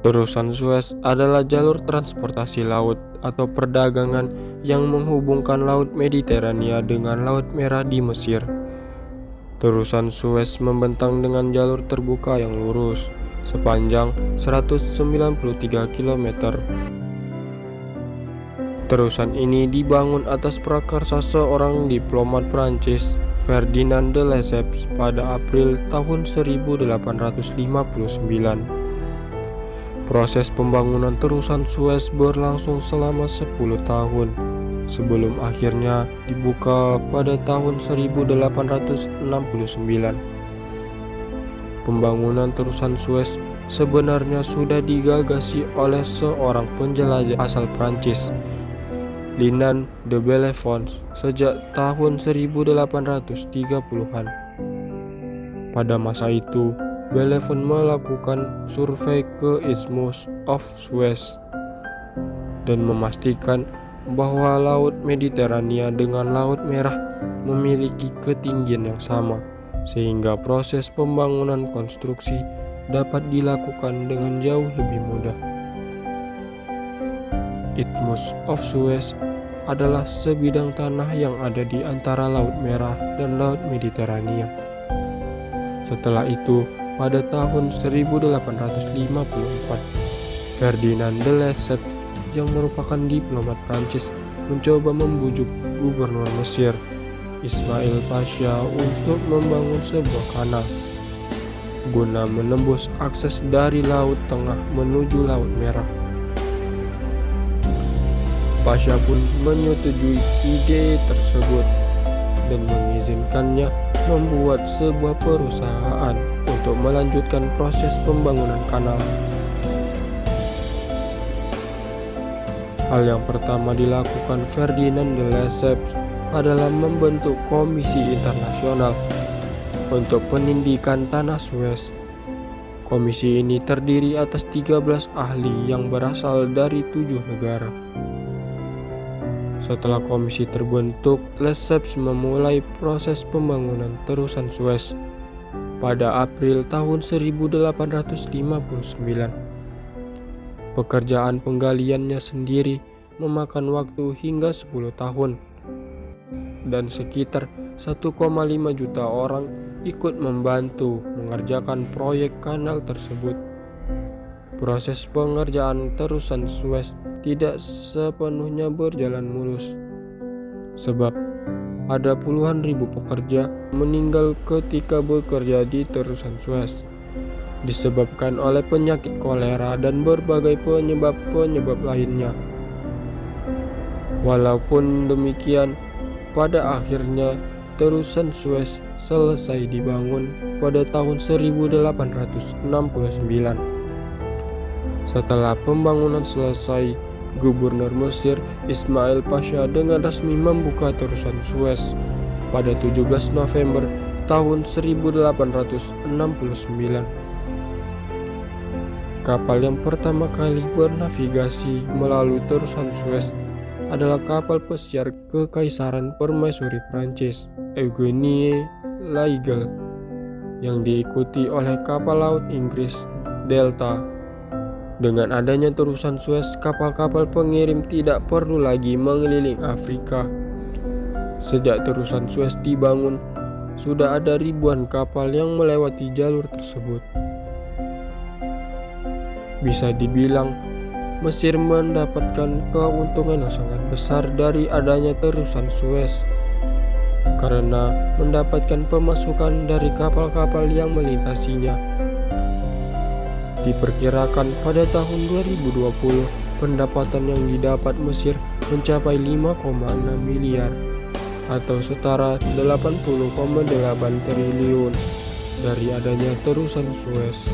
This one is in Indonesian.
Terusan Suez adalah jalur transportasi laut atau perdagangan yang menghubungkan Laut Mediterania dengan Laut Merah di Mesir. Terusan Suez membentang dengan jalur terbuka yang lurus sepanjang 193 km. Terusan ini dibangun atas prakarsa seorang diplomat Prancis, Ferdinand de Lesseps, pada April tahun 1859. Proses pembangunan terusan Suez berlangsung selama 10 tahun sebelum akhirnya dibuka pada tahun 1869. Pembangunan terusan Suez sebenarnya sudah digagasi oleh seorang penjelajah asal Prancis, Linan de Bellefonds, sejak tahun 1830-an. Pada masa itu, Bellefonds melakukan survei ke Isthmus of Suez dan memastikan bahwa Laut Mediterania dengan Laut Merah memiliki ketinggian yang sama, sehingga proses pembangunan konstruksi dapat dilakukan dengan jauh lebih mudah. Isthmus of Suez adalah sebidang tanah yang ada di antara Laut Merah dan Laut Mediterania. Setelah itu, pada tahun 1854, Ferdinand de Lesseps yang merupakan diplomat Prancis mencoba membujuk gubernur Mesir, Ismail Pasha, untuk membangun sebuah kanal guna menembus akses dari Laut Tengah menuju Laut Merah. Pasha pun menyetujui ide tersebut dan mengizinkannya membuat sebuah perusahaan untuk melanjutkan proses pembangunan kanal. Hal yang pertama dilakukan Ferdinand de Lesseps adalah membentuk komisi internasional untuk penindikan tanah Suez. Komisi ini terdiri atas 13 ahli yang berasal dari 7 negara. Setelah komisi terbentuk, Lesseps memulai proses pembangunan terusan Suez pada April tahun 1859. Pekerjaan penggaliannya sendiri memakan waktu hingga 10 tahun dan sekitar 1,5 juta orang ikut membantu mengerjakan proyek kanal tersebut. Proses pengerjaan terusan Suez tidak sepenuhnya berjalan mulus, sebab ada puluhan ribu pekerja meninggal ketika bekerja di terusan Suez disebabkan oleh penyakit kolera dan berbagai penyebab lainnya. Walaupun demikian, pada akhirnya terusan Suez selesai dibangun pada tahun 1869. Setelah pembangunan selesai, Gubernur Mesir Ismail Pasha dengan resmi membuka terusan Suez pada 17 November tahun 1869. Kapal yang pertama kali bernavigasi melalui terusan Suez adalah kapal pesiar Kekaisaran Permaisuri Prancis, Eugenie Laiguille, yang diikuti oleh kapal laut Inggris Delta. Dengan adanya terusan Suez, kapal-kapal pengirim tidak perlu lagi mengeliling Afrika. Sejak terusan Suez dibangun, sudah ada ribuan kapal yang melewati jalur tersebut. Bisa dibilang, Mesir mendapatkan keuntungan yang sangat besar dari adanya terusan Suez, karena mendapatkan pemasukan dari kapal-kapal yang melintasinya. Diperkirakan pada tahun 2020, pendapatan yang didapat Mesir mencapai 5,6 miliar atau setara 80,8 triliun dari adanya terusan Suez.